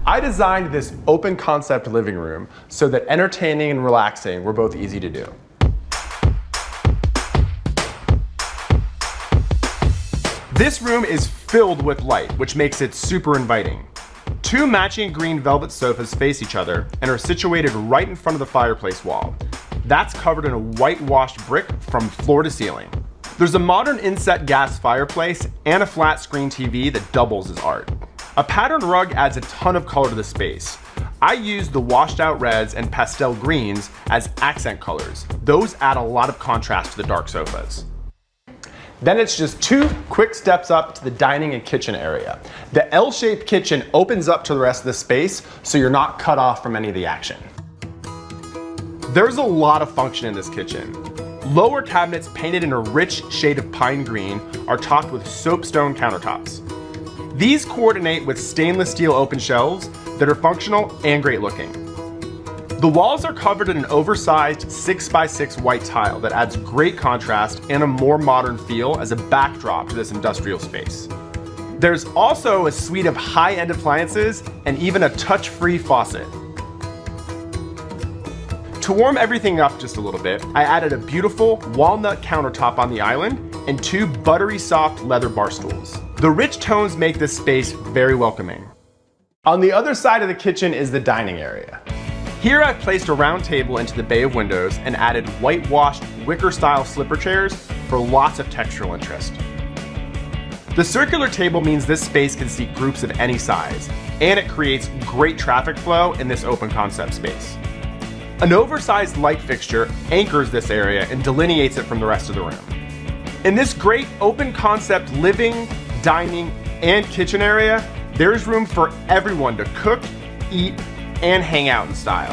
I designed this open concept living room so that entertaining and relaxing were both easy to do. This room is filled with light, which makes it super inviting. Two matching green velvet sofas face each other and are situated right in front of the fireplace wall. That's covered in a whitewashed brick from floor to ceiling. There's a modern inset gas fireplace and a flat screen TV that doubles as art. A patterned rug adds a ton of color to the space. I used the washed out reds and pastel greens as accent colors. Those add a lot of contrast to the dark sofas. Then it's just 2 quick steps up to the dining and kitchen area. The L-shaped kitchen opens up to the rest of the space, so you're not cut off from any of the action. There's a lot of function in this kitchen. Lower cabinets painted in a rich shade of pine green are topped with soapstone countertops. These coordinate with stainless steel open shelves that are functional and great looking. The walls are covered in an oversized 6x6 white tile that adds great contrast and a more modern feel as a backdrop to this industrial space. There's also a suite of high-end appliances and even a touch-free faucet. To warm everything up just a little bit, I added a beautiful walnut countertop on the island and 2 buttery soft leather bar stools. The rich tones make this space very welcoming. On the other side of the kitchen is the dining area. Here I've placed a round table into the bay of windows and added whitewashed wicker-style slipper chairs for lots of textural interest. The circular table means this space can seat groups of any size, and it creates great traffic flow in this open concept space. An oversized light fixture anchors this area and delineates it from the rest of the room. In this great open concept living, dining, and kitchen area, there's room for everyone to cook, eat, and hang out in style.